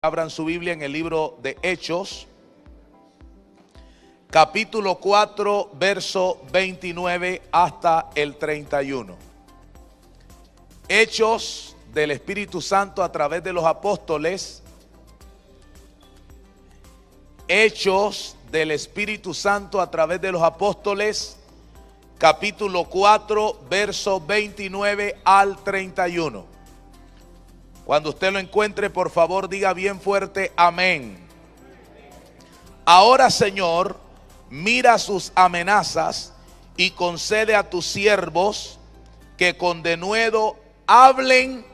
Abran su Biblia en el libro de Hechos, capítulo 4, verso 29 hasta el 31. Hechos del Espíritu Santo a través de los apóstoles. Hechos del Espíritu Santo a través de los apóstoles, capítulo 4, verso 29 al 31. Cuando usted lo encuentre, por favor, diga bien fuerte, amén. Ahora, Señor, mira sus amenazas y concede a tus siervos que con denuedo hablen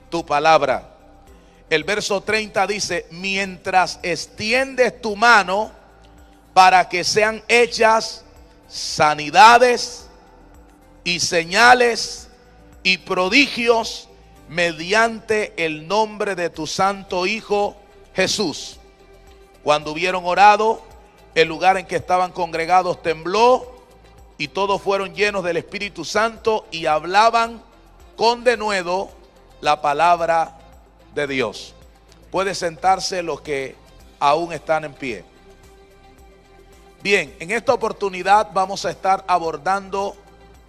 tu palabra. El verso 30 dice, mientras extiendes tu mano para que sean hechas sanidades y señales y prodigios mediante el nombre de tu santo Hijo Jesús. Cuando hubieron orado, el lugar en que estaban congregados tembló y todos fueron llenos del Espíritu Santo y hablaban con denuedo la palabra de Dios. Puede sentarse los que aún están en pie. Bien, en esta oportunidad vamos a estar abordando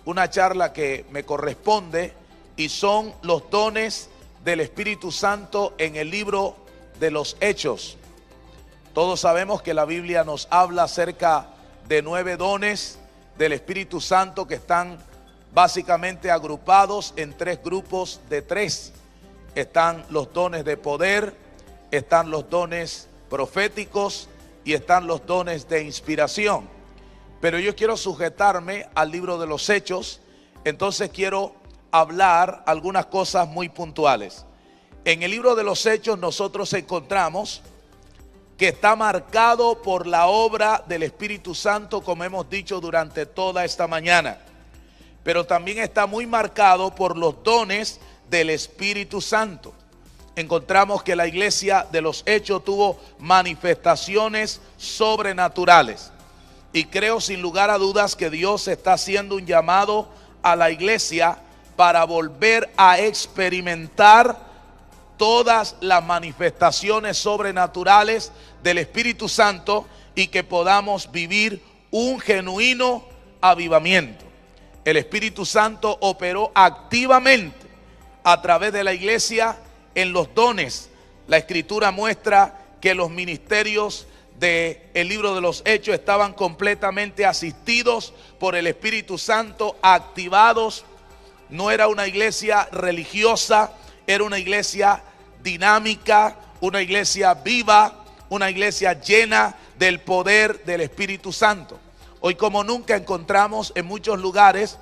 una charla que me corresponde y son los dones del Espíritu Santo en el libro de los Hechos. Todos sabemos que la Biblia nos habla acerca de 9 dones del Espíritu Santo que están básicamente agrupados en 3 grupos de 3. Están los dones de poder, están los dones proféticos y están los dones de inspiración. Pero yo quiero sujetarme al libro de los Hechos, entonces quiero hablar algunas cosas muy puntuales. En el libro de los Hechos nosotros encontramos que está marcado por la obra del Espíritu Santo, como hemos dicho durante toda esta mañana. Pero también está muy marcado por los dones del Espíritu Santo. Encontramos que la iglesia de los Hechos tuvo manifestaciones sobrenaturales. Y creo sin lugar a dudas que Dios está haciendo un llamado a la iglesia para volver a experimentar todas las manifestaciones sobrenaturales del Espíritu Santo y que podamos vivir un genuino avivamiento. El Espíritu Santo operó activamente a través de la iglesia en los dones. La Escritura muestra que los ministerios del libro de los Hechos estaban completamente asistidos por el Espíritu Santo, activados. No era una iglesia religiosa, era una iglesia dinámica, una iglesia viva, una iglesia llena del poder del Espíritu Santo. Hoy como nunca encontramos en muchos lugares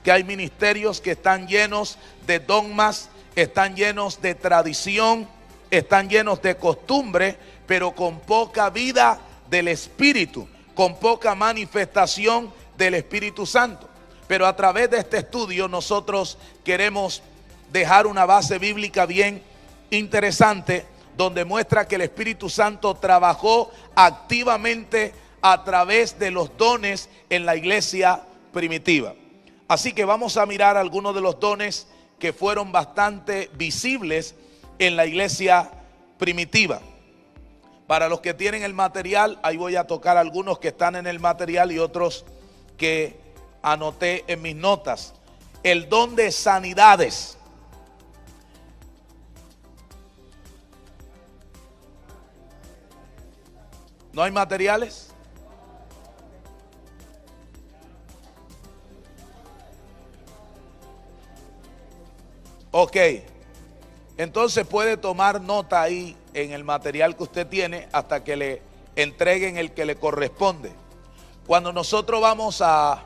que hay ministerios que están llenos de dogmas, están llenos de tradición, están llenos de costumbre, pero con poca vida del Espíritu, con poca manifestación del Espíritu Santo. Pero a través de este estudio nosotros queremos dejar una base bíblica bien interesante, donde muestra que el Espíritu Santo trabajó activamente a través de los dones en la iglesia primitiva. Así que vamos a mirar algunos de los dones que fueron bastante visibles en la iglesia primitiva. Para los que tienen el material, ahí voy a tocar algunos que están en el material y otros que anoté en mis notas. El don de sanidades. ¿No hay materiales? Ok. Entonces puede tomar nota ahí en el material que usted tiene hasta que le entreguen el que le corresponde. Cuando nosotros vamos a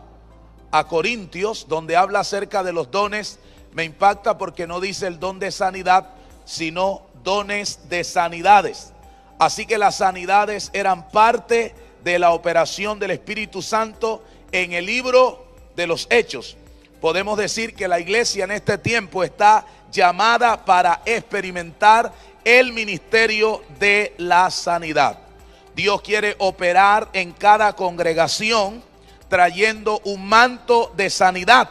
Corintios, donde habla acerca de los dones, me impacta porque no dice el don de sanidad, sino dones de sanidades. Así que las sanidades eran parte de la operación del Espíritu Santo en el libro de los Hechos. Podemos decir que la iglesia en este tiempo está llamada para experimentar el ministerio de la sanidad. Dios quiere operar en cada congregación trayendo un manto de sanidad.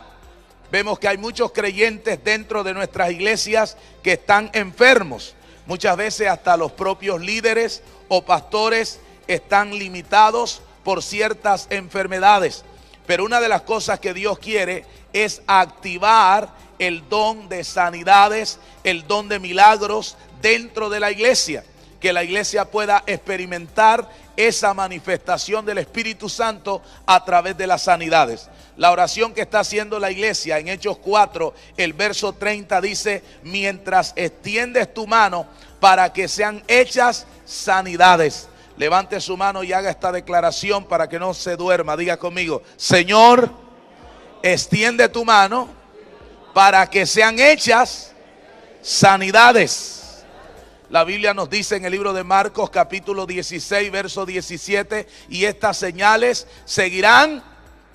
Vemos que hay muchos creyentes dentro de nuestras iglesias que están enfermos. Muchas veces hasta los propios líderes o pastores están limitados por ciertas enfermedades. Pero una de las cosas que Dios quiere es activar el don de sanidades, el don de milagros dentro de la iglesia. Que la iglesia pueda experimentar esa manifestación del Espíritu Santo a través de las sanidades. La oración que está haciendo la iglesia en Hechos 4, el verso 30 dice: mientras extiendes tu mano para que sean hechas sanidades. Levante su mano y haga esta declaración para que no se duerma. Diga conmigo: Señor, extiende tu mano para que sean hechas sanidades. La Biblia nos dice en el libro de Marcos capítulo 16 verso 17: y estas señales seguirán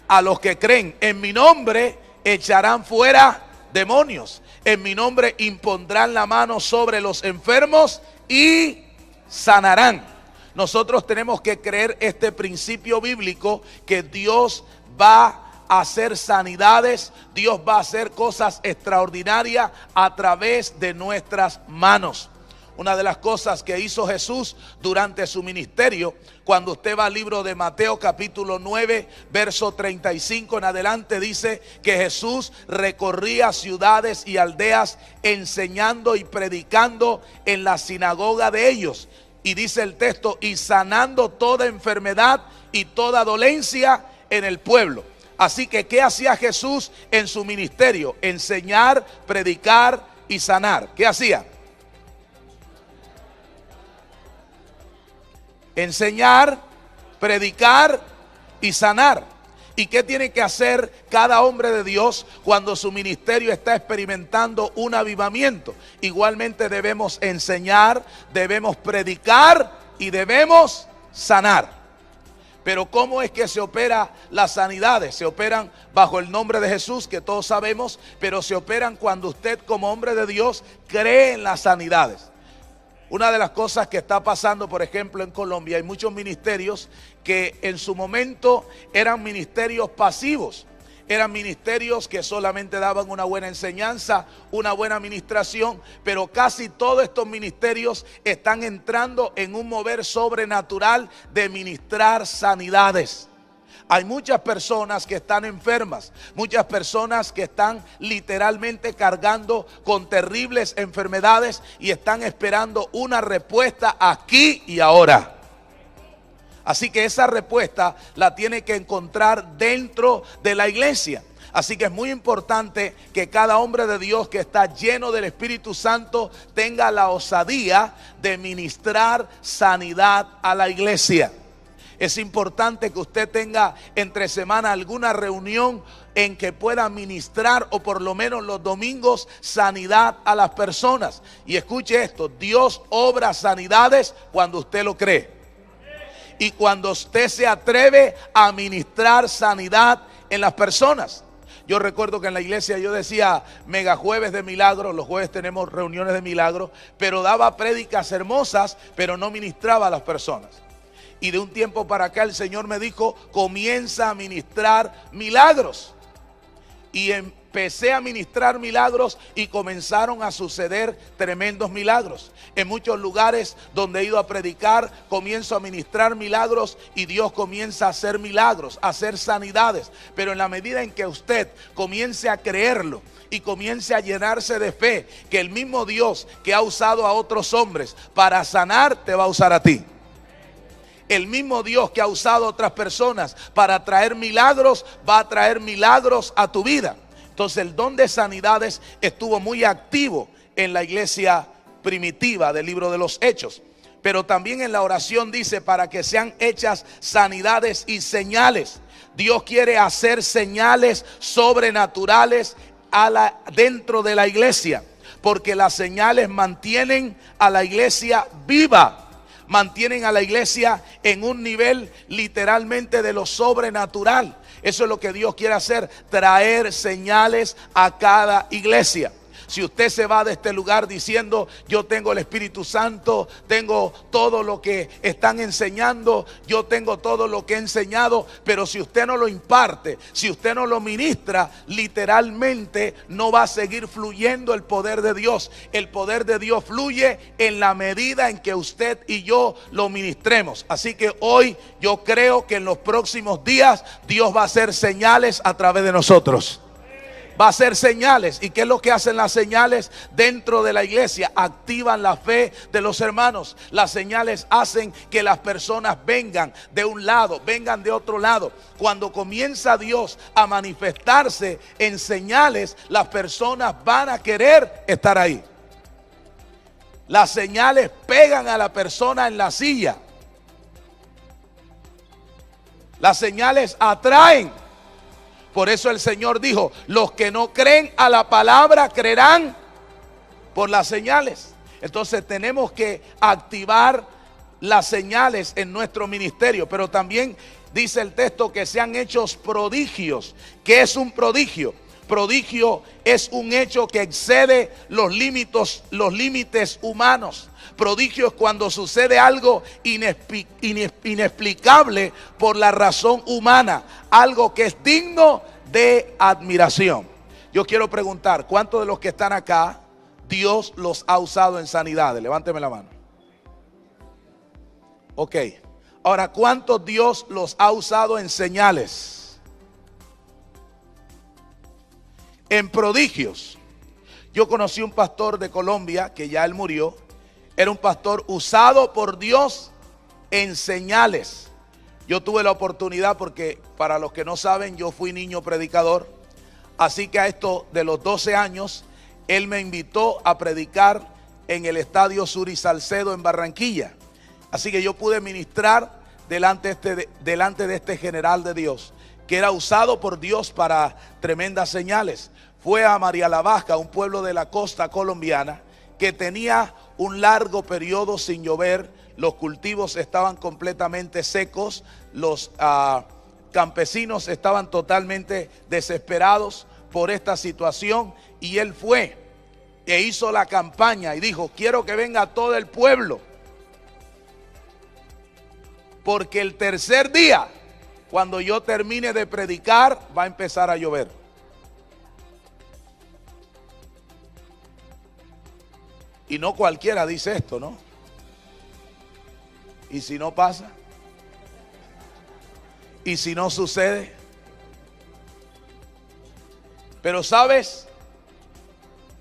a los que creen. En mi nombre echarán fuera demonios. En mi nombre impondrán la mano sobre los enfermos y sanarán. Nosotros tenemos que creer este principio bíblico, que Dios va a hacer sanidades, Dios va a hacer cosas extraordinarias a través de nuestras manos. Una de las cosas que hizo Jesús durante su ministerio, cuando usted va al libro de Mateo capítulo 9, verso 35 en adelante, dice que Jesús recorría ciudades y aldeas enseñando y predicando en la sinagoga de ellos. Y dice el texto: y sanando toda enfermedad y toda dolencia en el pueblo. Así que, ¿qué hacía Jesús en su ministerio? Enseñar, predicar y sanar. ¿Qué hacía? Enseñar, predicar y sanar. ¿Y qué tiene que hacer cada hombre de Dios cuando su ministerio está experimentando un avivamiento? Igualmente debemos enseñar, debemos predicar y debemos sanar. Pero ¿cómo es que se opera las sanidades? Se operan bajo el nombre de Jesús, que todos sabemos, pero se operan cuando usted como hombre de Dios cree en las sanidades. Una de las cosas que está pasando, por ejemplo, en Colombia, hay muchos ministerios que en su momento eran ministerios pasivos. Eran ministerios que solamente daban una buena enseñanza, una buena administración, pero casi todos estos ministerios están entrando en un mover sobrenatural de ministrar sanidades. Hay muchas personas que están enfermas, muchas personas que están literalmente cargando con terribles enfermedades y están esperando una respuesta aquí y ahora. Así que esa respuesta la tiene que encontrar dentro de la iglesia. Así que es muy importante que cada hombre de Dios que está lleno del Espíritu Santo tenga la osadía de ministrar sanidad a la iglesia. Es importante que usted tenga entre semana alguna reunión en que pueda ministrar, o por lo menos los domingos, sanidad a las personas. Y escuche esto: Dios obra sanidades cuando usted lo cree. Y cuando usted se atreve a ministrar sanidad en las personas. Yo recuerdo que en la iglesia yo decía mega jueves de milagros, los jueves tenemos reuniones de milagros, pero daba prédicas hermosas, pero no ministraba a las personas. Y de un tiempo para acá el Señor me dijo: comienza a ministrar milagros. Y empecé a ministrar milagros y comenzaron a suceder tremendos milagros. En muchos lugares donde he ido a predicar, comienzo a ministrar milagros y Dios comienza a hacer milagros, a hacer sanidades. Pero en la medida en que usted comience a creerlo y comience a llenarse de fe, que el mismo Dios que ha usado a otros hombres para sanar, te va a usar a ti. El mismo Dios que ha usado a otras personas para traer milagros, va a traer milagros a tu vida. Entonces el don de sanidades estuvo muy activo en la iglesia primitiva del libro de los Hechos. Pero también en la oración dice: para que sean hechas sanidades y señales. Dios quiere hacer señales sobrenaturales dentro de la iglesia, porque las señales mantienen a la iglesia viva. Mantienen a la iglesia en un nivel literalmente de lo sobrenatural. Eso es lo que Dios quiere hacer: traer señales a cada iglesia. Si usted se va de este lugar diciendo, yo tengo el Espíritu Santo, tengo todo lo que están enseñando, yo tengo todo lo que he enseñado, pero si usted no lo imparte, si usted no lo ministra, literalmente no va a seguir fluyendo el poder de Dios. El poder de Dios fluye en la medida en que usted y yo lo ministremos. Así que hoy yo creo que en los próximos días Dios va a hacer señales a través de nosotros. Va a hacer señales. ¿Y qué es lo que hacen las señales dentro de la iglesia? Activan la fe de los hermanos. Las señales hacen que las personas vengan de un lado, vengan de otro lado. Cuando comienza Dios a manifestarse en señales, las personas van a querer estar ahí. Las señales pegan a la persona en la silla. Las señales atraen. Por eso el Señor dijo, los que no creen a la palabra creerán por las señales. Entonces tenemos que activar las señales en nuestro ministerio. Pero también dice el texto que sean hechos prodigios. ¿Qué es un prodigio? Prodigio es un hecho que excede los límites humanos. Prodigio es cuando sucede algo inexplicable por la razón humana, algo que es digno de admiración. Yo quiero preguntar, ¿cuántos de los que están acá Dios los ha usado en sanidades? Levánteme la mano. Ok, ahora, ¿cuántos Dios los ha usado en señales? En prodigios. Yo conocí un pastor de Colombia, que ya él murió. Era un pastor usado por Dios en señales. Yo tuve la oportunidad, porque para los que no saben, yo fui niño predicador. Así que a esto de los 12 años, él me invitó a predicar en el Estadio Suri Salcedo en Barranquilla. Así que yo pude ministrar delante de este general de Dios, que era usado por Dios para tremendas señales. Fue a María la Vasca, un pueblo de la costa colombiana, que tenía un largo periodo sin llover. Los cultivos estaban completamente secos. Los campesinos estaban totalmente desesperados por esta situación. Y él fue e hizo la campaña y dijo, quiero que venga todo el pueblo, porque el tercer día, cuando yo termine de predicar, va a empezar a llover. Y no cualquiera dice esto, ¿no? ¿Y si no pasa? ¿Y si no sucede? Pero ¿sabes?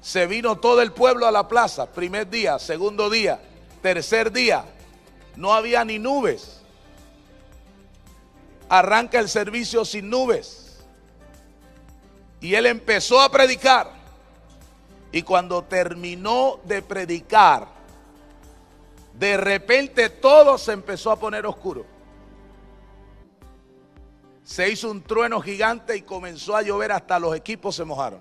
Se vino todo el pueblo a la plaza. Primer día, segundo día, tercer día. No había ni nubes. Arranca el servicio sin nubes. Y él empezó a predicar. Y cuando terminó de predicar, de repente todo se empezó a poner oscuro. Se hizo un trueno gigante y comenzó a llover, hasta los equipos se mojaron.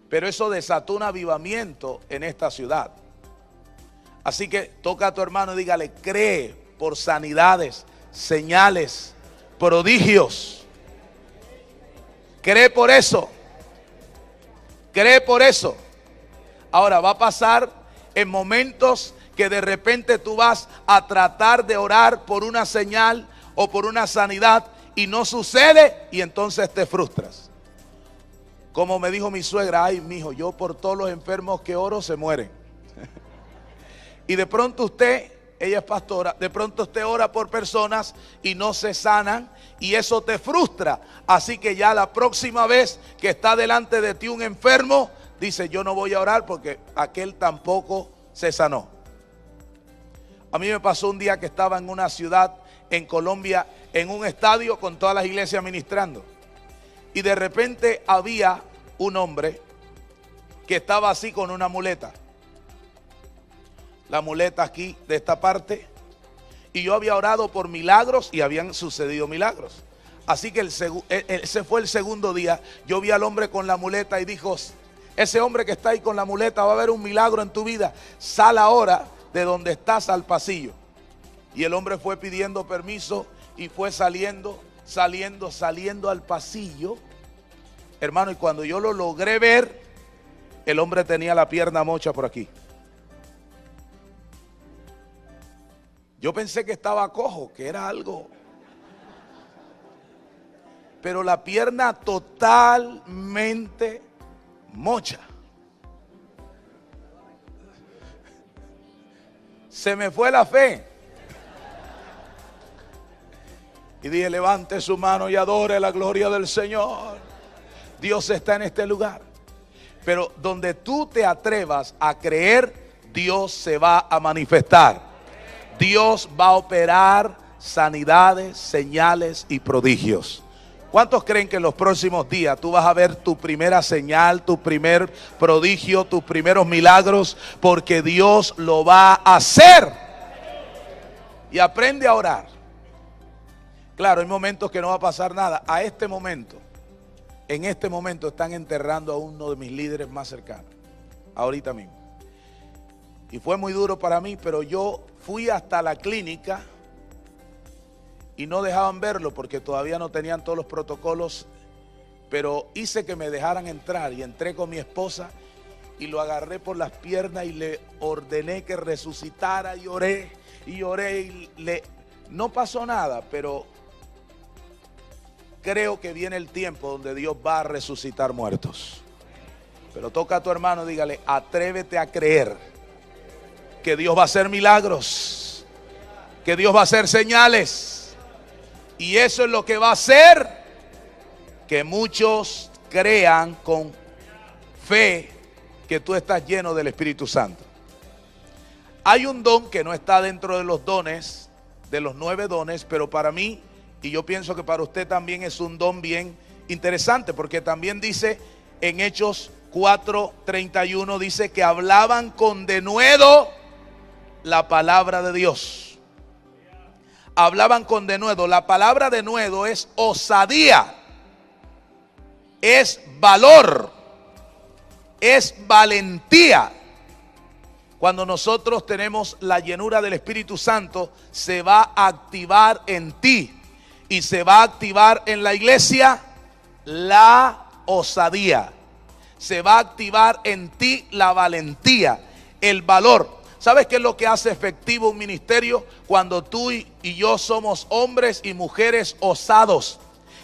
Pero eso desató un avivamiento en esta ciudad. Así que toca a tu hermano y dígale, cree por sanidades, señales, prodigios. Cree por eso. Cree por eso. Ahora va a pasar en momentos que de repente tú vas a tratar de orar por una señal o por una sanidad y no sucede, y entonces te frustras. Como me dijo mi suegra, ay, mijo, yo por todos los enfermos que oro se mueren. Y de pronto usted, ella es pastora, de pronto usted ora por personas y no se sanan, y eso te frustra. Así que ya la próxima vez que está delante de ti un enfermo, dice, yo no voy a orar porque aquel tampoco se sanó. A mí me pasó un día que estaba en una ciudad en Colombia, en un estadio con todas las iglesias ministrando. Y de repente había un hombre que estaba así con una muleta. La muleta aquí de esta parte. Y yo había orado por milagros y habían sucedido milagros. Así que ese fue el segundo día. Yo vi al hombre con la muleta y dijo, ese hombre que está ahí con la muleta, va a haber un milagro en tu vida. Sal ahora de donde estás al pasillo. Y el hombre fue pidiendo permiso y fue saliendo al pasillo. Hermano, y cuando yo lo logré ver, el hombre tenía la pierna mocha por aquí. Yo pensé que estaba cojo, que era algo. Pero la pierna totalmente mocha. Se me fue la fe. Y dije, levante su mano y adore la gloria del Señor. Dios está en este lugar. Pero donde tú te atrevas a creer, Dios se va a manifestar. Dios va a operar sanidades, señales y prodigios. ¿Cuántos creen que en los próximos días tú vas a ver tu primera señal, tu primer prodigio, tus primeros milagros? Porque Dios lo va a hacer. Y aprende a orar. Claro, hay momentos que no va a pasar nada. A este momento, en este momento están enterrando a uno de mis líderes más cercanos. Ahorita mismo. Y fue muy duro para mí, pero yo fui hasta la clínica y no dejaban verlo porque todavía no tenían todos los protocolos, pero hice que me dejaran entrar y entré con mi esposa y lo agarré por las piernas y le ordené que resucitara y oré y no pasó nada, pero creo que viene el tiempo donde Dios va a resucitar muertos. Pero toca a tu hermano, dígale, atrévete a creer que Dios va a hacer milagros, que Dios va a hacer señales. Y eso es lo que va a hacer que muchos crean con fe que tú estás lleno del Espíritu Santo. Hay un don que no está dentro de los dones, de los 9 dones, pero para mí, y yo pienso que para usted también es un don bien interesante, porque también dice en Hechos 4:31, dice que hablaban con denuedo la palabra de Dios. Hablaban con denuedo. La palabra denuedo es osadía, es valor, es valentía. Cuando nosotros tenemos la llenura del Espíritu Santo, se va a activar en ti y se va a activar en la iglesia la osadía. Se va a activar en ti la valentía, el valor. ¿Sabes qué es lo que hace efectivo un ministerio? Cuando tú y yo somos hombres y mujeres osados,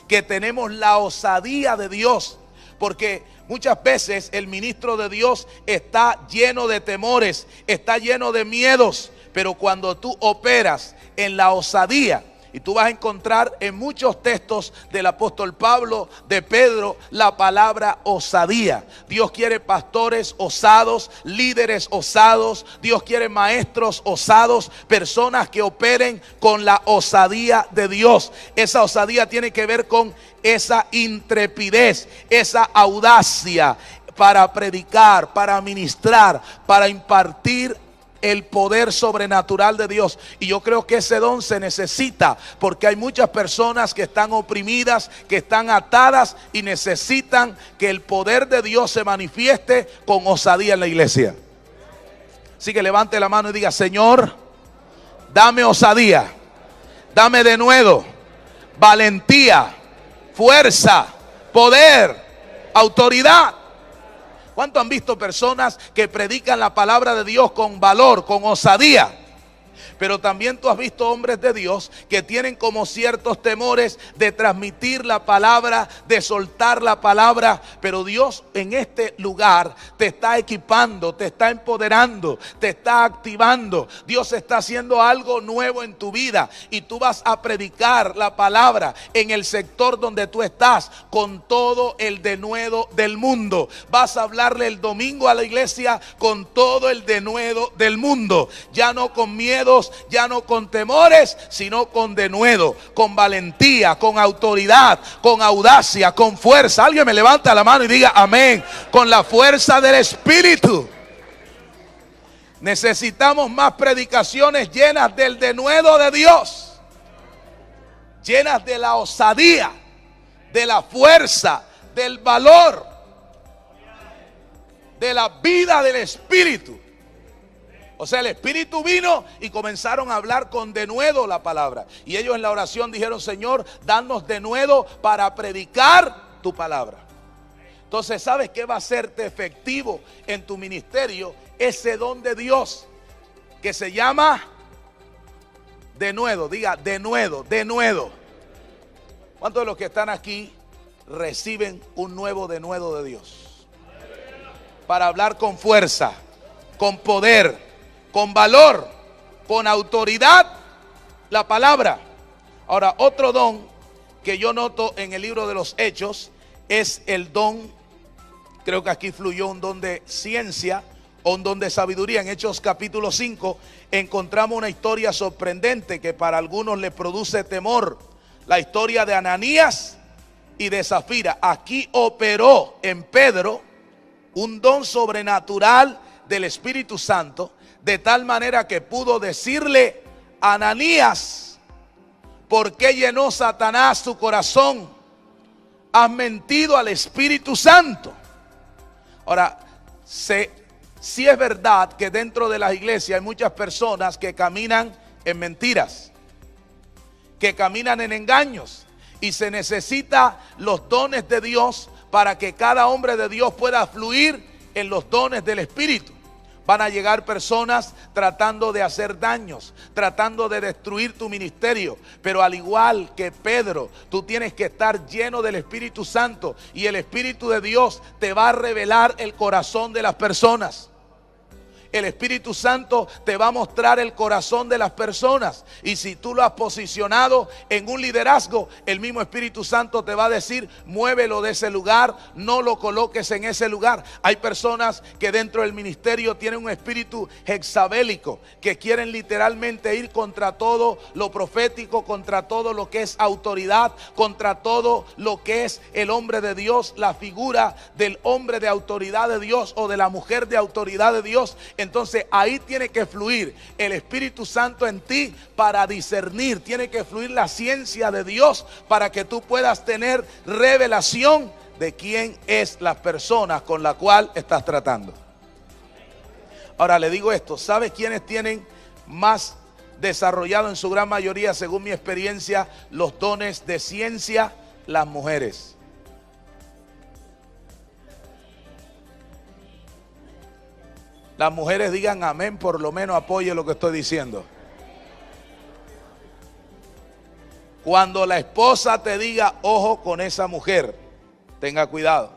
que tenemos la osadía de Dios. Porque muchas veces el ministro de Dios está lleno de temores, está lleno de miedos. Pero cuando tú operas en la osadía, y tú vas a encontrar en muchos textos del apóstol Pablo, de Pedro, la palabra osadía. Dios quiere pastores osados, líderes osados. Dios quiere maestros osados, personas que operen con la osadía de Dios. Esa osadía tiene que ver con esa intrepidez, esa audacia para predicar, para ministrar, para impartir el poder sobrenatural de Dios. Y yo creo que ese don se necesita, porque hay muchas personas que están oprimidas, que están atadas y necesitan que el poder de Dios se manifieste con osadía en la iglesia. Así que levante la mano y diga: Señor, dame osadía, dame denuedo, valentía, fuerza, poder, autoridad. ¿Cuánto han visto personas que predican la palabra de Dios con valor, con osadía? Pero también tú has visto hombres de Dios que tienen como ciertos temores de transmitir la palabra, de soltar la palabra. Pero Dios en este lugar te está equipando, te está empoderando, te está activando. Dios está haciendo algo nuevo en tu vida y tú vas a predicar la palabra en el sector donde tú estás con todo el denuedo del mundo. Vas a hablarle el domingo a la iglesia con todo el denuedo del mundo. Ya no con miedos, ya no con temores, sino con denuedo, con valentía, con autoridad, con audacia, con fuerza. Alguien me levanta la mano y diga amén. Con la fuerza del Espíritu. Necesitamos más predicaciones llenas del denuedo de Dios, llenas de la osadía, de la fuerza, del valor, de la vida del Espíritu. O sea, el Espíritu vino y comenzaron a hablar con denuedo la palabra. Y ellos en la oración dijeron: Señor, danos denuedo para predicar tu palabra. Entonces, ¿sabes qué va a hacerte efectivo en tu ministerio? Ese don de Dios que se llama denuedo. Diga, denuedo, denuedo. ¿Cuántos de los que están aquí reciben un nuevo denuedo de Dios? Para hablar con fuerza, con poder, con valor, con autoridad, la palabra. Ahora, otro don que yo noto en el libro de los Hechos es el don, creo que aquí fluyó un don de ciencia o un don de sabiduría. En Hechos capítulo 5 encontramos una historia sorprendente que para algunos les produce temor. La historia de Ananías y de Zafira. Aquí operó en Pedro un don sobrenatural del Espíritu Santo, de tal manera que pudo decirle a Ananías: ¿por qué llenó Satanás tu corazón? Has mentido al Espíritu Santo. Ahora, sí es verdad que dentro de las iglesias hay muchas personas que caminan en mentiras, que caminan en engaños, y se necesita los dones de Dios para que cada hombre de Dios pueda fluir en los dones del Espíritu. Van a llegar personas tratando de hacer daños, tratando de destruir tu ministerio. Pero al igual que Pedro, tú tienes que estar lleno del Espíritu Santo, y el Espíritu de Dios te va a revelar el corazón de las personas. El Espíritu Santo te va a mostrar el corazón de las personas. Y si tú lo has posicionado en un liderazgo, el mismo Espíritu Santo te va a decir: muévelo de ese lugar, no lo coloques en ese lugar. Hay personas que dentro del ministerio tienen un espíritu jezabélico, que quieren literalmente ir contra todo lo profético, contra todo lo que es autoridad, contra todo lo que es el hombre de Dios, la figura del hombre de autoridad de Dios o de la mujer de autoridad de Dios. Entonces ahí tiene que fluir el Espíritu Santo en ti para discernir. Tiene que fluir la ciencia de Dios para que tú puedas tener revelación de quién es la persona con la cual estás tratando. Ahora le digo esto: ¿sabes quiénes tienen más desarrollado en su gran mayoría, según mi experiencia, los dones de ciencia? Las mujeres. Las mujeres digan amén, por lo menos apoye lo que estoy diciendo. Cuando la esposa te diga: ojo con esa mujer, tenga cuidado.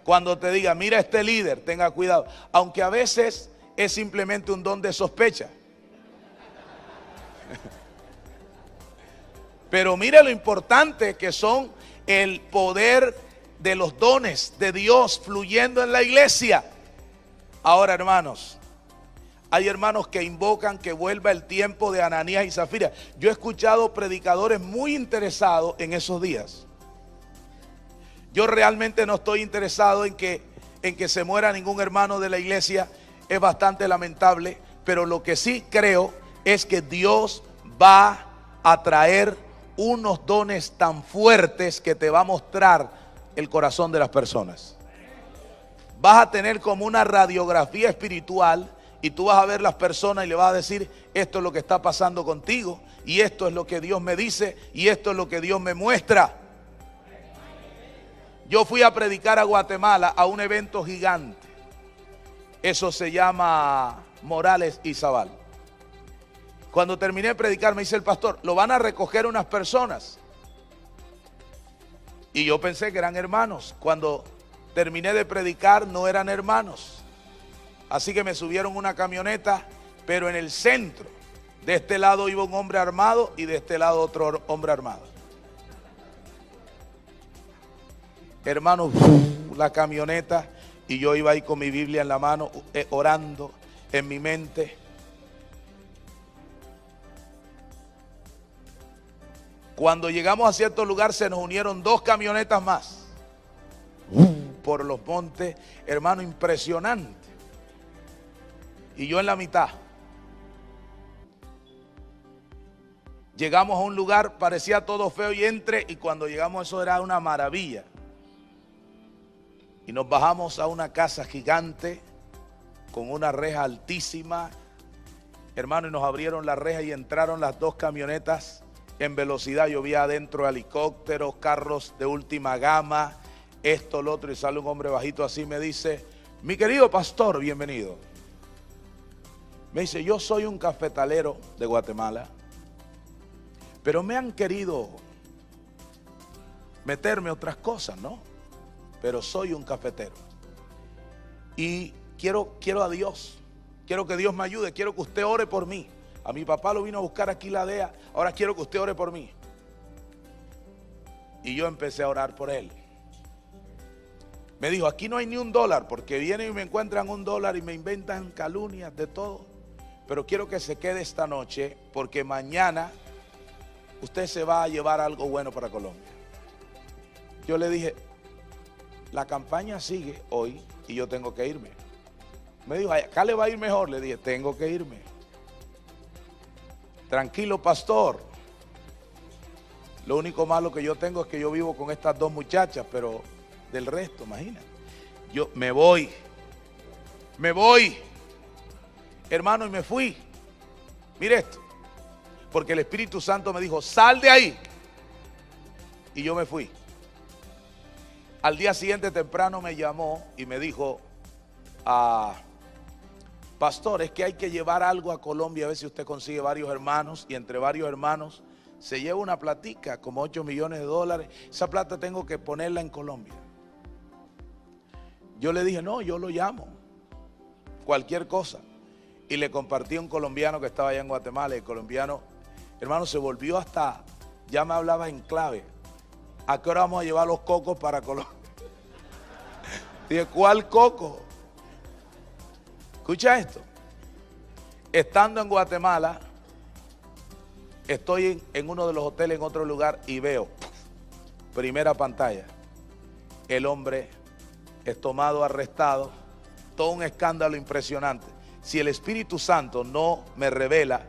Cuando te diga: mira este líder, tenga cuidado. Aunque a veces es simplemente un don de sospecha. Pero mire lo importante que son el poder de los dones de Dios fluyendo en la iglesia. Ahora, hermanos, hay hermanos que invocan que vuelva el tiempo de Ananías y Zafira. Yo he escuchado predicadores muy interesados en esos días. Yo realmente no estoy interesado en que se muera ningún hermano de la iglesia. Es bastante lamentable, pero lo que sí creo es que Dios va a traer unos dones tan fuertes que te va a mostrar el corazón de las personas. Vas a tener como una radiografía espiritual, y tú vas a ver las personas y le vas a decir: esto es lo que está pasando contigo, y esto es lo que Dios me dice, y esto es lo que Dios me muestra. Yo fui a predicar a Guatemala a un evento gigante. Eso se llama Morales y Zabal. Cuando terminé de predicar, me dice el pastor: lo van a recoger unas personas. Y yo pensé que eran hermanos. Cuando terminé de predicar, no eran hermanos. Así que me subieron una camioneta, pero en el centro, de este lado iba un hombre armado y de este lado otro hombre armado. Hermanos, la camioneta, y yo iba ahí con mi Biblia en la mano, orando en mi mente. Cuando llegamos a cierto lugar, se nos unieron 2 camionetas más. Por los montes, hermano, impresionante. Y yo en la mitad. Llegamos a un lugar, parecía todo feo, y cuando llegamos, eso era una maravilla. Y nos bajamos a una casa gigante con una reja altísima, hermano, y nos abrieron la reja y entraron las 2 camionetas en velocidad. Yo vi adentro helicópteros, carros de última gama, esto, lo otro, y sale un hombre bajito así y me dice, mi querido pastor, bienvenido. Me dice, yo soy un cafetalero de Guatemala, pero me han querido meterme otras cosas, ¿no? Pero soy un cafetero. Y quiero a Dios, quiero que Dios me ayude, quiero que usted ore por mí. A mi papá lo vino a buscar aquí la DEA, ahora quiero que usted ore por mí. Y yo empecé a orar por él. Me dijo, aquí no hay ni $1, porque vienen y me encuentran $1 y me inventan calumnias de todo. Pero quiero que se quede esta noche, porque mañana usted se va a llevar algo bueno para Colombia. Yo le dije, la campaña sigue hoy y yo tengo que irme. Me dijo, acá le va a ir mejor. Le dije, tengo que irme. Tranquilo, pastor. Lo único malo que yo tengo es que yo vivo con estas 2 muchachas, pero del resto, imagínate. Yo me voy. Hermano, y me fui. Mire esto. Porque el Espíritu Santo me dijo, sal de ahí. Y yo me fui. Al día siguiente temprano me llamó y me dijo, pastor, es que hay que llevar algo a Colombia, a ver si usted consigue varios hermanos, y entre varios hermanos se lleva una platica como $8 millones. Esa plata tengo que ponerla en Colombia. Yo le dije, no, yo lo llamo, cualquier cosa. Y le compartí a un colombiano que estaba allá en Guatemala. Y el colombiano, hermano, se volvió hasta, ya me hablaba en clave. ¿A qué hora vamos a llevar los cocos para Colombia? Dije, ¿cuál coco? Escucha esto. Estando en Guatemala, estoy en uno de los hoteles en otro lugar y veo, primera pantalla, el hombre es tomado, arrestado, todo un escándalo impresionante. Si el Espíritu Santo no me revela,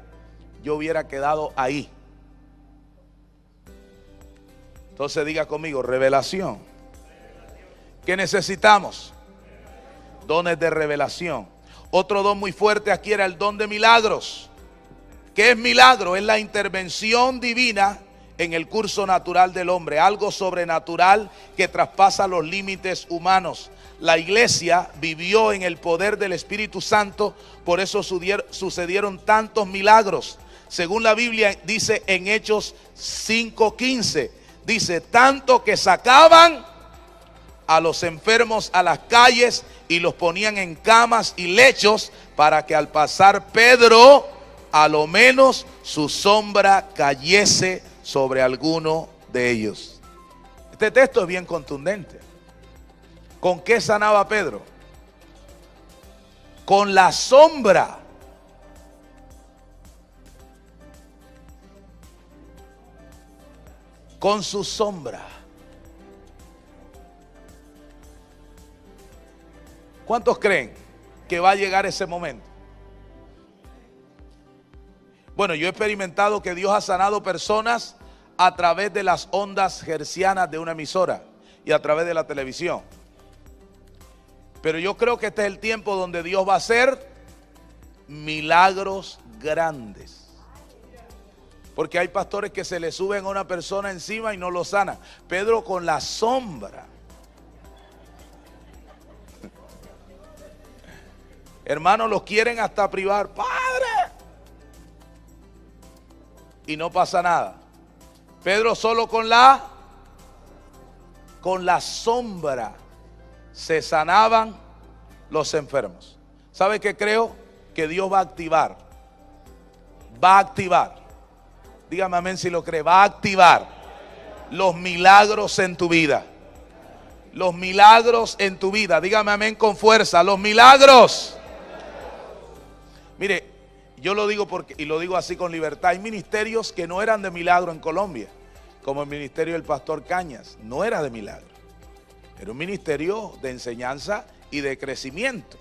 yo hubiera quedado ahí. Entonces diga conmigo, revelación. ¿Qué necesitamos? Dones de revelación. Otro don muy fuerte aquí era el don de milagros. ¿Qué es milagro? Es la intervención divina en el curso natural del hombre, algo sobrenatural que traspasa los límites humanos. La iglesia vivió en el poder del Espíritu Santo, por eso sucedieron tantos milagros. Según la Biblia dice en Hechos 5:15, dice, tanto que sacaban a los enfermos a las calles y los ponían en camas y lechos para que al pasar Pedro, a lo menos su sombra cayese sobre alguno de ellos. Este texto es bien contundente. ¿Con qué sanaba Pedro? Con la sombra. Con su sombra. ¿Cuántos creen que va a llegar ese momento? Bueno, yo he experimentado que Dios ha sanado personas a través de las ondas hercianas de una emisora y a través de la televisión. Pero yo creo que este es el tiempo donde Dios va a hacer milagros grandes. Porque hay pastores que se le suben a una persona encima y no lo sanan. Pedro con la sombra. Hermanos, los quieren hasta privar. ¡Padre! Y no pasa nada. Pedro solo con la sombra se sanaban los enfermos. ¿Sabe qué creo? Que Dios va a activar. Va a activar. Dígame amén si lo cree. Va a activar los milagros en tu vida. Los milagros en tu vida. Dígame amén con fuerza. Los milagros. Mire, yo lo digo porque, y lo digo así con libertad, hay ministerios que no eran de milagro en Colombia, como el ministerio del pastor Cañas, no era de milagro, era un ministerio de enseñanza y de crecimiento,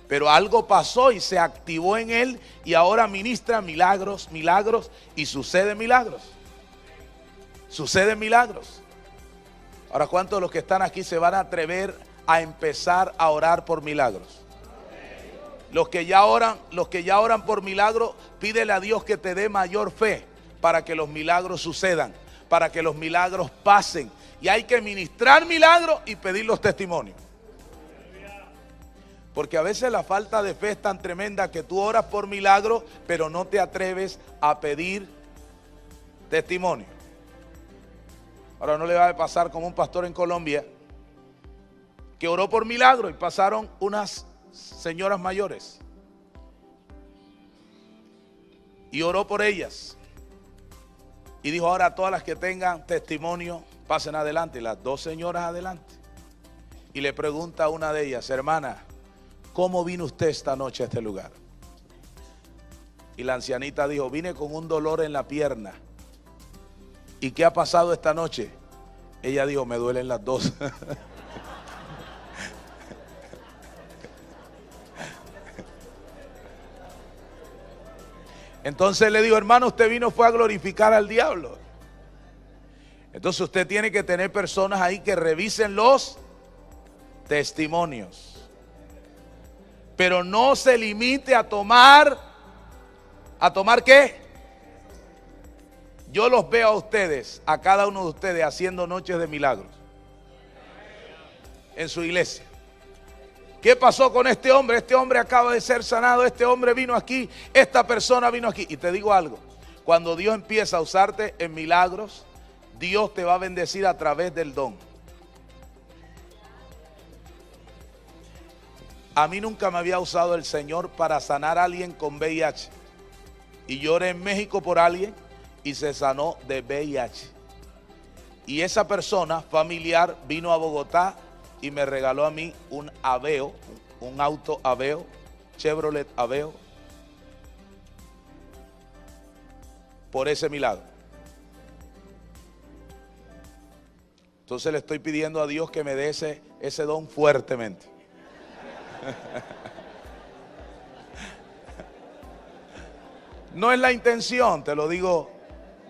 pero algo pasó y se activó en él y ahora ministra milagros y suceden milagros, Ahora, ¿cuántos de los que están aquí se van a atrever a empezar a orar por milagros? Los que ya oran por milagros, pídele a Dios que te dé mayor fe para que los milagros sucedan, para que los milagros pasen Y hay que ministrar milagros y pedir los testimonios. Porque a veces la falta de fe es tan tremenda que tú oras por milagros, pero no te atreves a pedir testimonio. Ahora no le va a pasar como un pastor en Colombia que oró por milagro y pasaron unas señoras mayores y oró por ellas y dijo: ahora todas las que tengan testimonio pasen adelante. Y las dos señoras adelante, y le pregunta a una de ellas: hermana, ¿cómo vino usted esta noche a este lugar? Y la ancianita dijo: vine con un dolor en la pierna. ¿Y qué ha pasado esta noche? Ella dijo: me duelen las dos. Entonces le digo: hermano, usted vino fue a glorificar al diablo. Entonces usted tiene que tener personas ahí que revisen los testimonios. Pero no se limite a tomar ¿qué? Yo los veo a ustedes, a cada uno de ustedes, haciendo noches de milagros en su iglesia. ¿Qué pasó con este hombre? Este hombre acaba de ser sanado, este hombre vino aquí, esta persona vino aquí. Y te digo algo, cuando Dios empieza a usarte en milagros, Dios te va a bendecir a través del don. A mí nunca me había usado el Señor para sanar a alguien con VIH. Y yo oré en México por alguien y se sanó de VIH. Y esa persona familiar vino a Bogotá y me regaló a mí un Aveo, un auto Aveo, Chevrolet Aveo, por ese milagro. Entonces le estoy pidiendo a Dios que me dé ese don fuertemente. No es la intención, te lo digo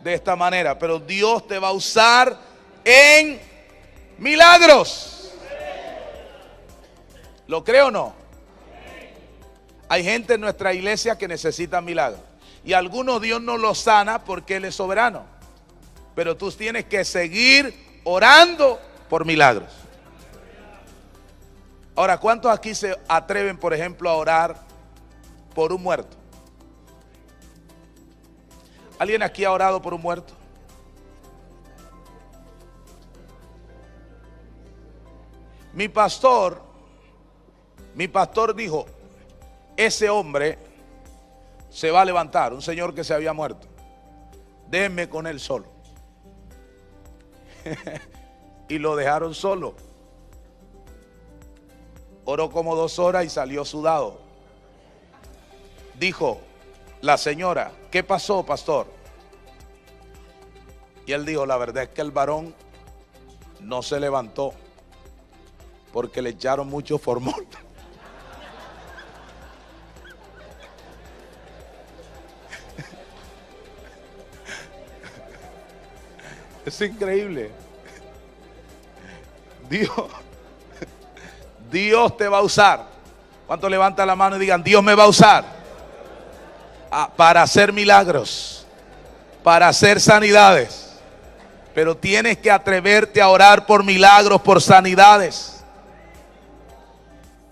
de esta manera, pero Dios te va a usar en milagros. ¿Lo creo o no? Hay gente en nuestra iglesia que necesita milagros. Y a algunos Dios no los sana porque Él es soberano. Pero tú tienes que seguir orando por milagros. Ahora, ¿cuántos aquí se atreven, por ejemplo, a orar por un muerto? ¿Alguien aquí ha orado por un muerto? Mi pastor dijo: ese hombre se va a levantar, un señor que se había muerto. Déjenme con él solo. Y lo dejaron solo. Oró como 2 horas y salió sudado. Dijo la señora: ¿qué pasó, pastor? Y él dijo: la verdad es que el varón no se levantó porque le echaron mucho formol. Es increíble. Dios te va a usar. ¿Cuántos levantan la mano y digan: Dios me va a usar para hacer milagros, para hacer sanidades? Pero tienes que atreverte a orar por milagros, por sanidades.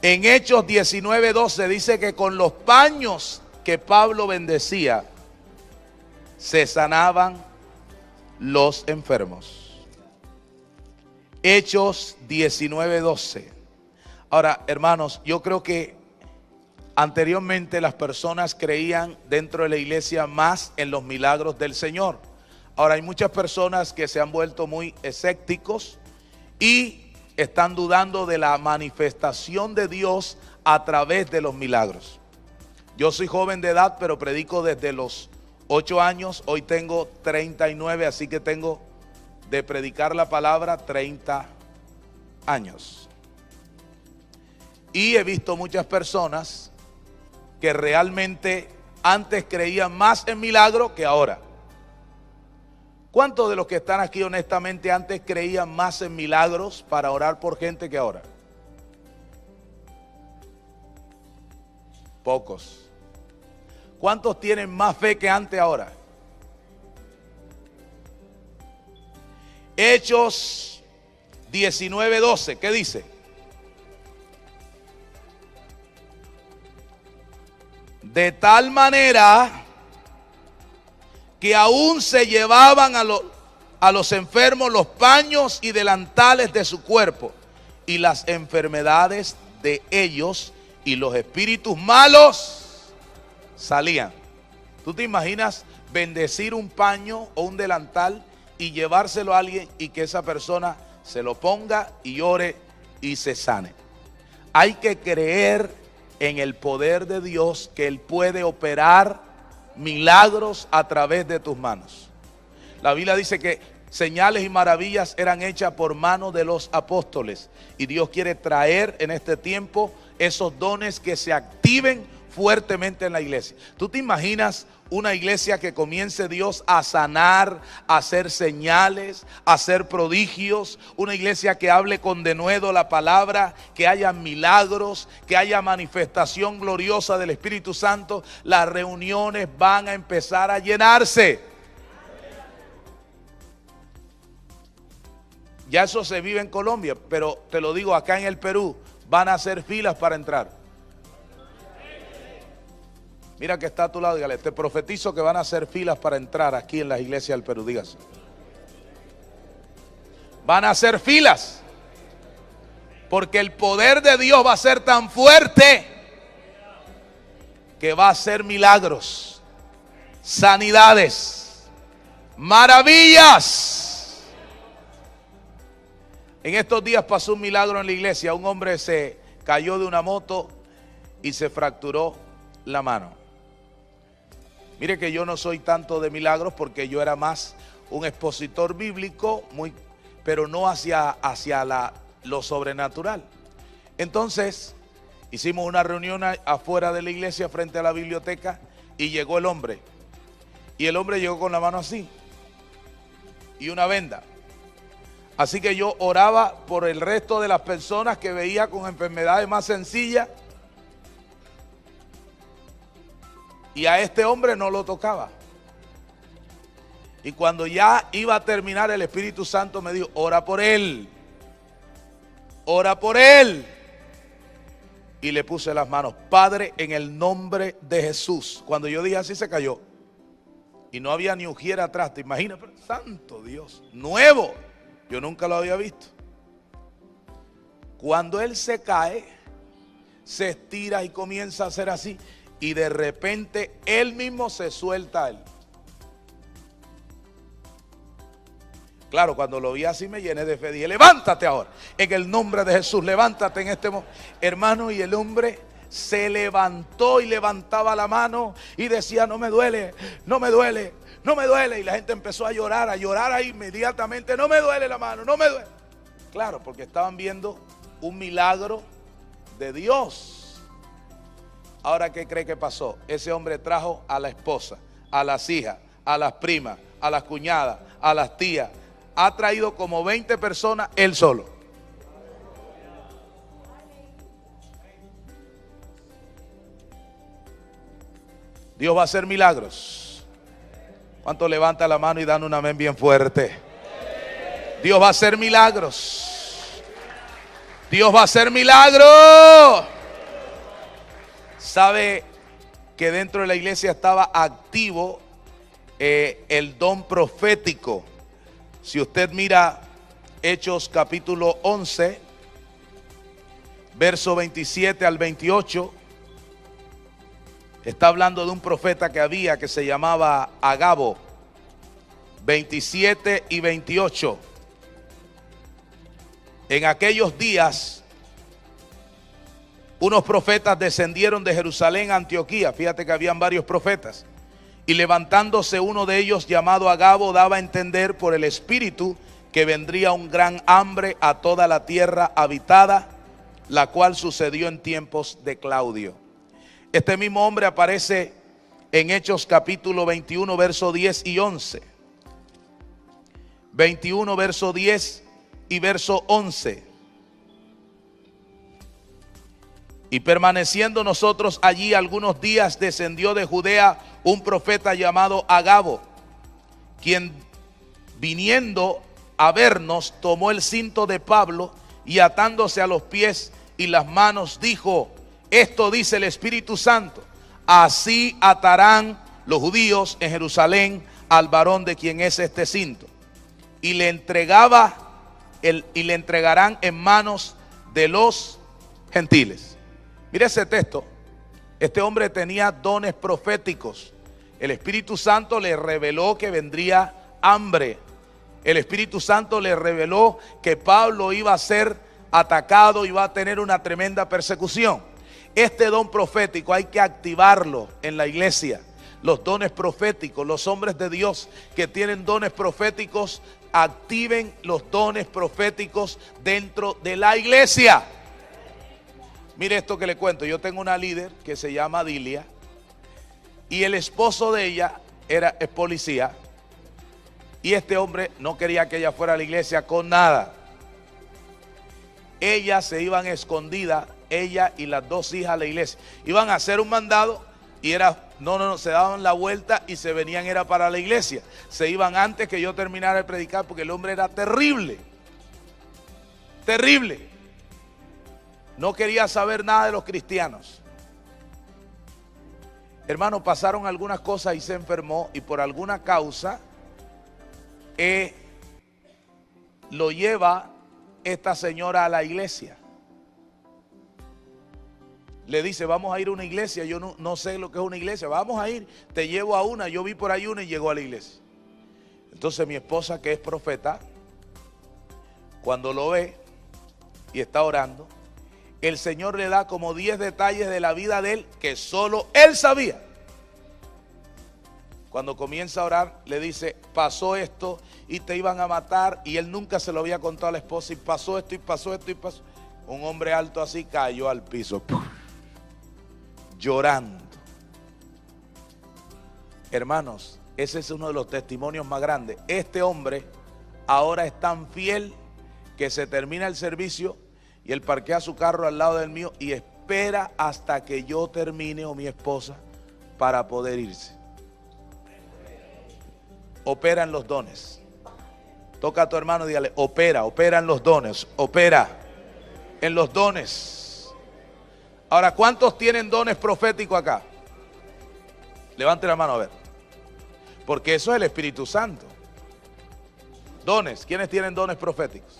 En Hechos 19:12 dice que con los paños que Pablo bendecía se sanaban los enfermos. Hechos 19:12. Ahora, hermanos, yo creo que anteriormente las personas creían dentro de la iglesia más en los milagros del Señor. Ahora hay muchas personas que se han vuelto muy escépticos y están dudando de la manifestación de Dios a través de los milagros. Yo soy joven de edad, pero predico desde los 8 años. Hoy tengo 39, así que tengo de predicar la palabra 30 años. Y he visto muchas personas que realmente antes creían más en milagros que ahora. ¿Cuántos de los que están aquí honestamente antes creían más en milagros para orar por gente que ahora? Pocos. ¿Cuántos tienen más fe que antes ahora? Hechos 19:12. ¿Qué dice? De tal manera que aún se llevaban a los enfermos los paños y delantales de su cuerpo, y las enfermedades de ellos y los espíritus malos salían. ¿Tú te imaginas bendecir un paño o un delantal y llevárselo a alguien y que esa persona se lo ponga y ore y se sane? Hay que creer en el poder de Dios, que Él puede operar milagros a través de tus manos. La Biblia dice que señales y maravillas eran hechas por mano de los apóstoles, y Dios quiere traer en este tiempo esos dones que se activen fuertemente en la iglesia. ¿Tú te imaginas una iglesia que comience Dios a sanar, a hacer señales, a hacer prodigios? Una iglesia que hable con denuedo la palabra, que haya milagros, que haya manifestación gloriosa del Espíritu Santo. Las reuniones van a empezar a llenarse. Ya eso se vive en Colombia, pero te lo digo, acá en el Perú van a hacer filas para entrar. Mira que está a tu lado, dígale, te profetizo que van a hacer filas para entrar aquí en las iglesias del Perú, dígase. Van a hacer filas, porque el poder de Dios va a ser tan fuerte que va a hacer milagros, sanidades, maravillas. En estos días pasó un milagro en la iglesia. Un hombre se cayó de una moto y se fracturó la mano. Mire que yo no soy tanto de milagros, porque yo era más un expositor bíblico, pero no hacia lo sobrenatural. Entonces hicimos una reunión afuera de la iglesia, frente a la biblioteca, y llegó el hombre. Y el hombre llegó con la mano así y una venda. Así que yo oraba por el resto de las personas que veía con enfermedades más sencillas, y a este hombre no lo tocaba. Y cuando ya iba a terminar, el Espíritu Santo me dijo, ora por él, ora por él. Y le puse las manos. Padre, en el nombre de Jesús. Cuando yo dije así, se cayó. Y no había ni ujiera atrás, ¿te imaginas? Pero, santo Dios, nuevo. Yo nunca lo había visto. Cuando él se cae, se estira y comienza a hacer así, y de repente él mismo se suelta a él. Claro, cuando lo vi así me llené de fe. Dije, levántate ahora, en el nombre de Jesús, levántate en este momento. Hermano, y el hombre se levantó y levantaba la mano y decía, no me duele, no me duele, no me duele. Y la gente empezó a llorar ahí inmediatamente. No me duele la mano, no me duele. Claro, porque estaban viendo un milagro de Dios. Ahora, ¿qué cree que pasó? Ese hombre trajo a la esposa, a las hijas, a las primas, a las cuñadas, a las tías. Ha traído como 20 personas él solo. Dios va a hacer milagros. ¿Cuánto levanta la mano y dan un amén bien fuerte? Dios va a hacer milagros. Dios va a hacer milagros. ¿Sabe que dentro de la iglesia estaba activo el don profético? Si usted mira Hechos capítulo 11, verso 27 al 28, está hablando de un profeta que había, que se llamaba Agabo. 27 y 28. En aquellos días, unos profetas descendieron de Jerusalén a Antioquía. Fíjate que habían varios profetas. Y levantándose uno de ellos, llamado Agabo, daba a entender por el Espíritu que vendría un gran hambre a toda la tierra habitada, la cual sucedió en tiempos de Claudio. Este mismo hombre aparece en Hechos capítulo 21, verso 10 y 11. 21, verso 10 y verso 11. Y permaneciendo nosotros allí algunos días, descendió de Judea un profeta llamado Agabo, quien viniendo a vernos, tomó el cinto de Pablo y atándose a los pies y las manos dijo: esto dice el Espíritu Santo, así atarán los judíos en Jerusalén al varón de quien es este cinto, y le entregarán en manos de los gentiles. Mire ese texto. Este hombre tenía dones proféticos. El Espíritu Santo le reveló que vendría hambre. El Espíritu Santo le reveló que Pablo iba a ser atacado, iba a tener una tremenda persecución. Este don profético hay que activarlo en la iglesia. Los dones proféticos, los hombres de Dios que tienen dones proféticos, activen los dones proféticos dentro de la iglesia. Mire esto que le cuento. Yo tengo una líder que se llama Dilia y el esposo de ella es policía, y este hombre no quería que ella fuera a la iglesia con nada. Ellas se iban escondidas, ella y las dos hijas a la iglesia. Iban a hacer un mandado y se daban la vuelta y se venían, era para la iglesia. Se iban antes que yo terminara de predicar porque el hombre era terrible. Terrible. No quería saber nada de los cristianos. Hermano, pasaron algunas cosas y se enfermó, y por alguna causa lo lleva esta señora a la iglesia. Le dice: vamos a ir a una iglesia. Yo no sé lo que es una iglesia. Vamos a ir, te llevo a una. Yo vi por ahí una y llegó a la iglesia. Entonces mi esposa, que es profeta, cuando lo ve y está orando, el Señor le da como 10 detalles de la vida de él que solo él sabía. Cuando comienza a orar, le dice: pasó esto y te iban a matar, y él nunca se lo había contado a la esposa, y pasó esto y pasó esto y pasó. Un hombre alto así cayó al piso, ¡puf!, llorando. Hermanos, ese es uno de los testimonios más grandes. Este hombre ahora es tan fiel que se termina el servicio y él parquea su carro al lado del mío y espera hasta que yo termine, o mi esposa, para poder irse. Opera en los dones. Toca a tu hermano y dígale: opera en los dones, opera en los dones. Ahora, ¿cuántos tienen dones proféticos acá? Levante la mano a ver. Porque eso es el Espíritu Santo. Dones, ¿quiénes tienen dones proféticos?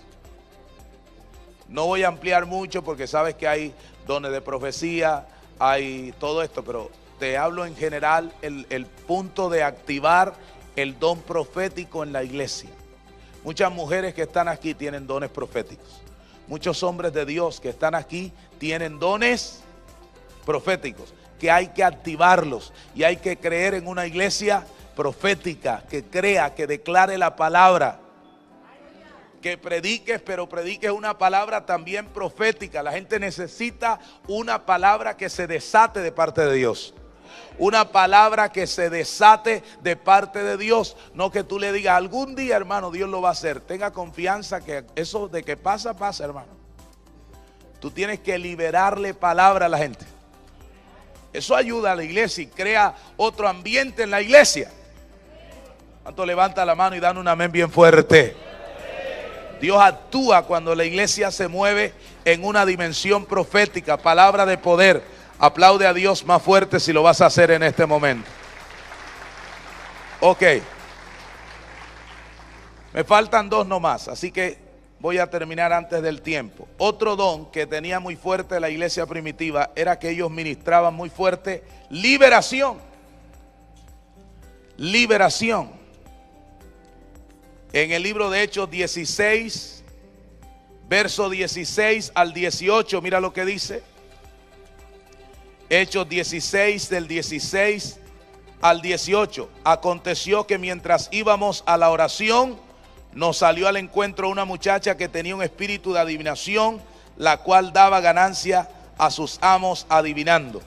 No voy a ampliar mucho porque sabes que hay dones de profecía, hay todo esto, pero te hablo en general, el punto de activar el don profético en la iglesia. Muchas mujeres que están aquí tienen dones proféticos. Muchos hombres de Dios que están aquí tienen dones proféticos, que hay que activarlos, y hay que creer en una iglesia profética, que crea, que declare la palabra. Que prediques, pero prediques una palabra también profética. La gente necesita una palabra que se desate de parte de Dios. Una palabra que se desate de parte de Dios. No que tú le digas: algún día, hermano, Dios lo va a hacer. Tenga confianza que eso de que pasa, pasa, hermano. Tú tienes que liberarle palabra a la gente. Eso ayuda a la iglesia y crea otro ambiente en la iglesia. ¿Cuánto levanta la mano y dan un amén bien fuerte? Dios actúa cuando la iglesia se mueve en una dimensión profética, palabra de poder. Aplaude a Dios más fuerte si lo vas a hacer en este momento. Ok. Me faltan dos nomás, así que voy a terminar antes del tiempo. Otro don que tenía muy fuerte la iglesia primitiva era que ellos ministraban muy fuerte liberación. Liberación. En el libro de Hechos 16, verso 16 al 18, mira lo que dice. Hechos 16, del 16 al 18. Aconteció que mientras íbamos a la oración, nos salió al encuentro una muchacha que tenía un espíritu de adivinación, la cual daba ganancia a sus amos adivinando.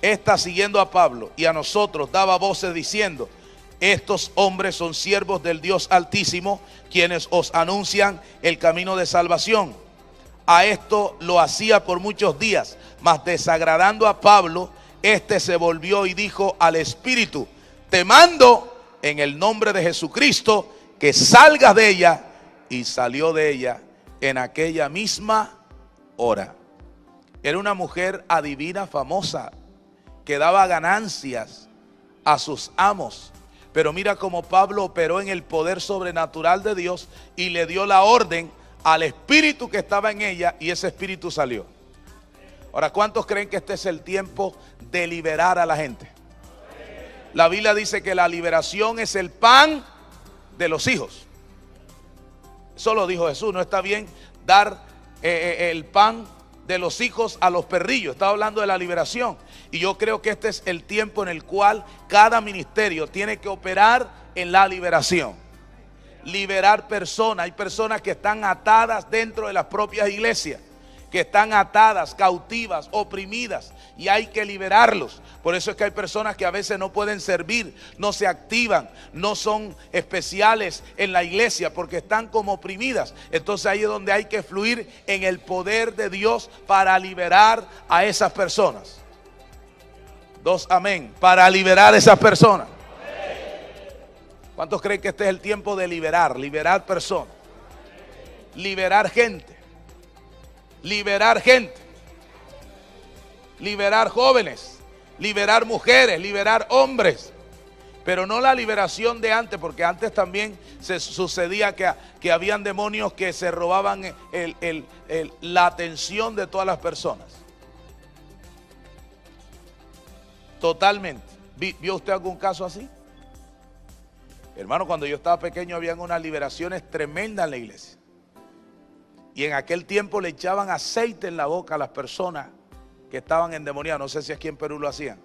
Esta, siguiendo a Pablo y a nosotros, daba voces diciendo: estos hombres son siervos del Dios Altísimo, quienes os anuncian el camino de salvación. A esto lo hacía por muchos días, mas desagradando a Pablo, este se volvió y dijo al espíritu: te mando en el nombre de Jesucristo que salgas de ella. y salió de ella en aquella misma hora. Era una mujer adivina famosa que daba ganancias a sus amos. Pero mira cómo Pablo operó en el poder sobrenatural de Dios y le dio la orden al espíritu que estaba en ella, y ese espíritu salió. Ahora, ¿cuántos creen que este es el tiempo de liberar a la gente? La Biblia dice que la liberación es el pan de los hijos. Eso lo dijo Jesús. No está bien dar el pan de los hijos a los perrillos. Está hablando de la liberación. Y yo creo que este es el tiempo en el cual cada ministerio tiene que operar en la liberación. Liberar personas. Hay personas que están atadas dentro de las propias iglesias, que están atadas, cautivas, oprimidas, y hay que liberarlos. Por eso es que hay personas que a veces no pueden servir, no se activan, no son especiales en la iglesia porque están como oprimidas. Entonces ahí es donde hay que fluir en el poder de Dios para liberar a esas personas. Dos amén, para liberar a esas personas. ¿Cuántos creen que este es el tiempo de liberar personas, liberar gente? Liberar gente, liberar jóvenes, liberar mujeres, liberar hombres. Pero no la liberación de antes, porque antes también se sucedía que habían demonios que se robaban la atención de todas las personas. Totalmente. ¿Vio usted algún caso así? Hermano, cuando yo estaba pequeño habían unas liberaciones tremendas en la iglesia. Y en aquel tiempo le echaban aceite en la boca a las personas que estaban endemoniadas. No sé si aquí en Perú lo hacían,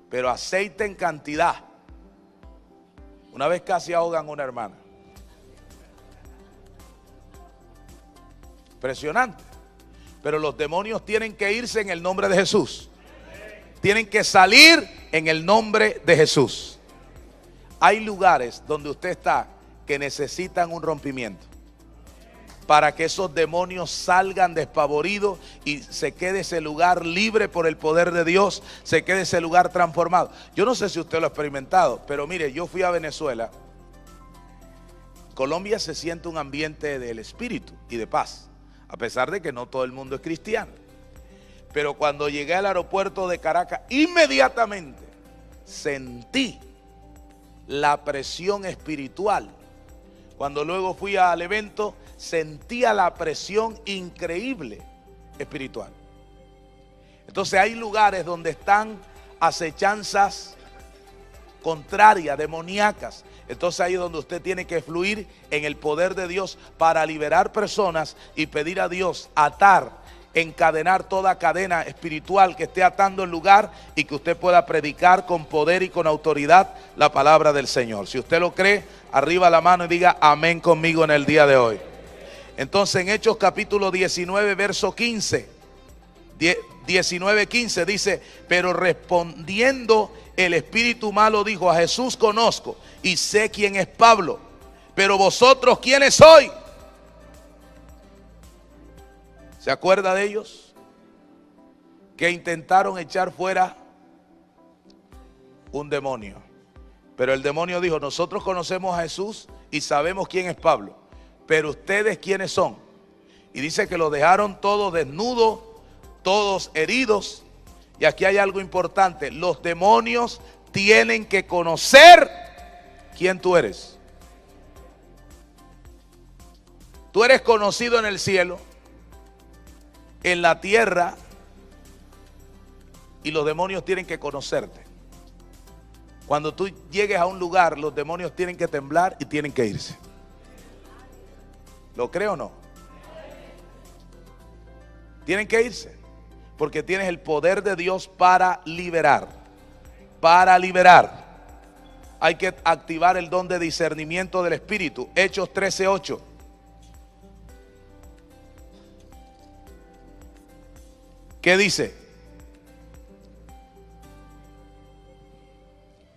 pero aceite en cantidad. Una vez casi ahogan a una hermana. Impresionante. Pero los demonios tienen que irse en el nombre de Jesús. Tienen que salir en el nombre de Jesús. Hay lugares donde usted está que necesitan un rompimiento, para que esos demonios salgan despavoridos y se quede ese lugar libre por el poder de Dios, se quede ese lugar transformado. Yo no sé si usted lo ha experimentado, pero mire, yo fui a Venezuela. Colombia se siente un ambiente del espíritu y de paz, a pesar de que no todo el mundo es cristiano. Pero cuando llegué al aeropuerto de Caracas, inmediatamente sentí la presión espiritual. Cuando luego fui al evento, sentía la presión increíble espiritual. Entonces hay lugares donde están acechanzas contrarias, demoníacas. Entonces ahí es donde usted tiene que fluir en el poder de Dios para liberar personas y pedir a Dios atar, encadenar toda cadena espiritual que esté atando el lugar, y que usted pueda predicar con poder y con autoridad la palabra del Señor. Si usted lo cree, arriba la mano y diga amén conmigo en el día de hoy. Entonces en Hechos capítulo 19 verso 15, 19:15 dice: pero respondiendo el espíritu malo dijo: a Jesús conozco y sé quién es Pablo, pero vosotros ¿quiénes sois? ¿Se acuerda de ellos? Que intentaron echar fuera un demonio. Pero el demonio dijo: nosotros conocemos a Jesús y sabemos quién es Pablo, pero ustedes ¿quiénes son? Y dice que lo dejaron todos desnudos, todos heridos. Y aquí hay algo importante: los demonios tienen que conocer quién tú eres. Tú eres conocido en el cielo, en la tierra, y los demonios tienen que conocerte. Cuando tú llegues a un lugar, los demonios tienen que temblar y tienen que irse. ¿Lo cree o no? Tienen que irse, porque tienes el poder de Dios para liberar. Para liberar hay que activar el don de discernimiento del Espíritu. Hechos 13:8. ¿Qué dice?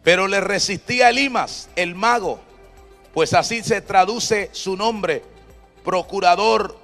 Pero le resistía Elimas, el mago, pues así se traduce su nombre, procurador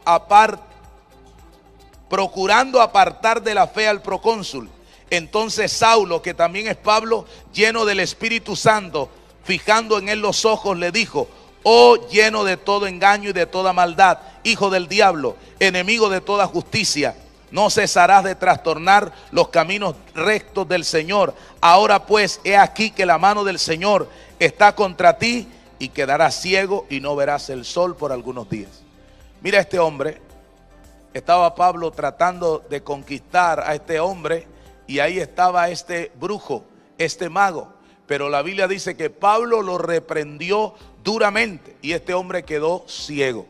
procurando apartar de la fe al procónsul. Entonces Saulo, que también es Pablo, lleno del Espíritu Santo, fijando en él los ojos, le dijo: Oh, lleno de todo engaño y de toda maldad, hijo del diablo, enemigo de toda justicia, no cesarás de trastornar los caminos rectos del Señor. Ahora pues, he aquí que la mano del Señor está contra ti y quedarás ciego y no verás el sol por algunos días. Mira este hombre, estaba Pablo tratando de conquistar a este hombre y ahí estaba este brujo, este mago. Pero la Biblia dice que Pablo lo reprendió duramente y este hombre quedó ciego.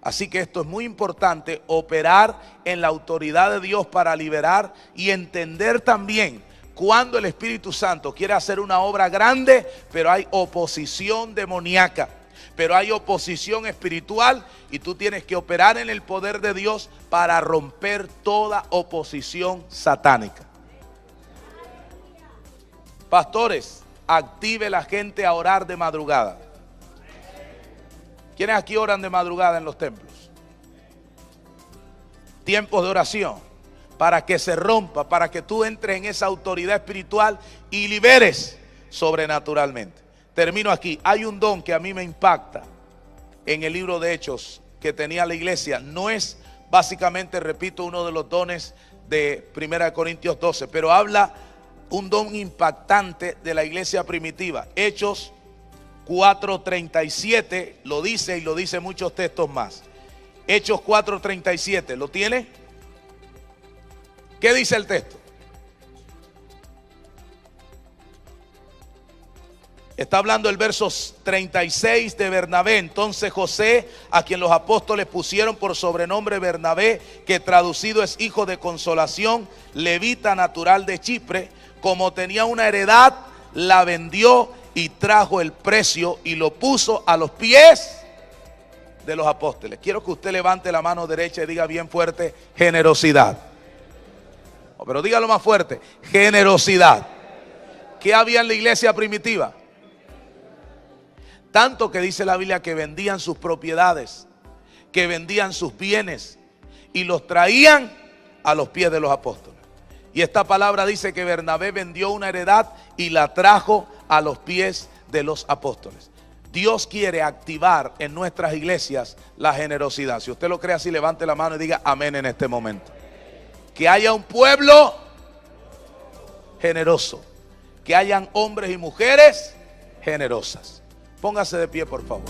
Así que esto es muy importante, operar en la autoridad de Dios para liberar y entender también cuando el Espíritu Santo quiere hacer una obra grande, pero hay oposición demoníaca, pero hay oposición espiritual y tú tienes que operar en el poder de Dios para romper toda oposición satánica. Pastores, active la gente a orar de madrugada. ¿Quiénes aquí oran de madrugada en los templos? Tiempos de oración para que se rompa, para que tú entres en esa autoridad espiritual y liberes sobrenaturalmente. Termino aquí. Hay un don que a mí me impacta en el libro de Hechos que tenía la iglesia. No es básicamente, repito, uno de los dones de 1 Corintios 12, pero habla un don impactante de la iglesia primitiva. Hechos 4:37 lo dice y lo dice muchos textos más. Hechos 4:37, ¿lo tiene? ¿Qué dice el texto? Está hablando el verso 36 de Bernabé. Entonces José, a quien los apóstoles pusieron por sobrenombre Bernabé, que traducido es hijo de consolación, levita natural de Chipre, como tenía una heredad, la vendió y trajo el precio y lo puso a los pies de los apóstoles. Quiero que usted levante la mano derecha y diga bien fuerte: generosidad. Pero dígalo más fuerte: generosidad. ¿Qué había en la iglesia primitiva? Tanto que dice la Biblia que vendían sus propiedades, que vendían sus bienes y los traían a los pies de los apóstoles. Y esta palabra dice que Bernabé vendió una heredad y la trajo a los pies de los apóstoles. Dios quiere activar en nuestras iglesias la generosidad. Si usted lo cree así, levante la mano y diga amén en este momento. Que haya un pueblo generoso, que hayan hombres y mujeres generosas. Póngase de pie, por favor.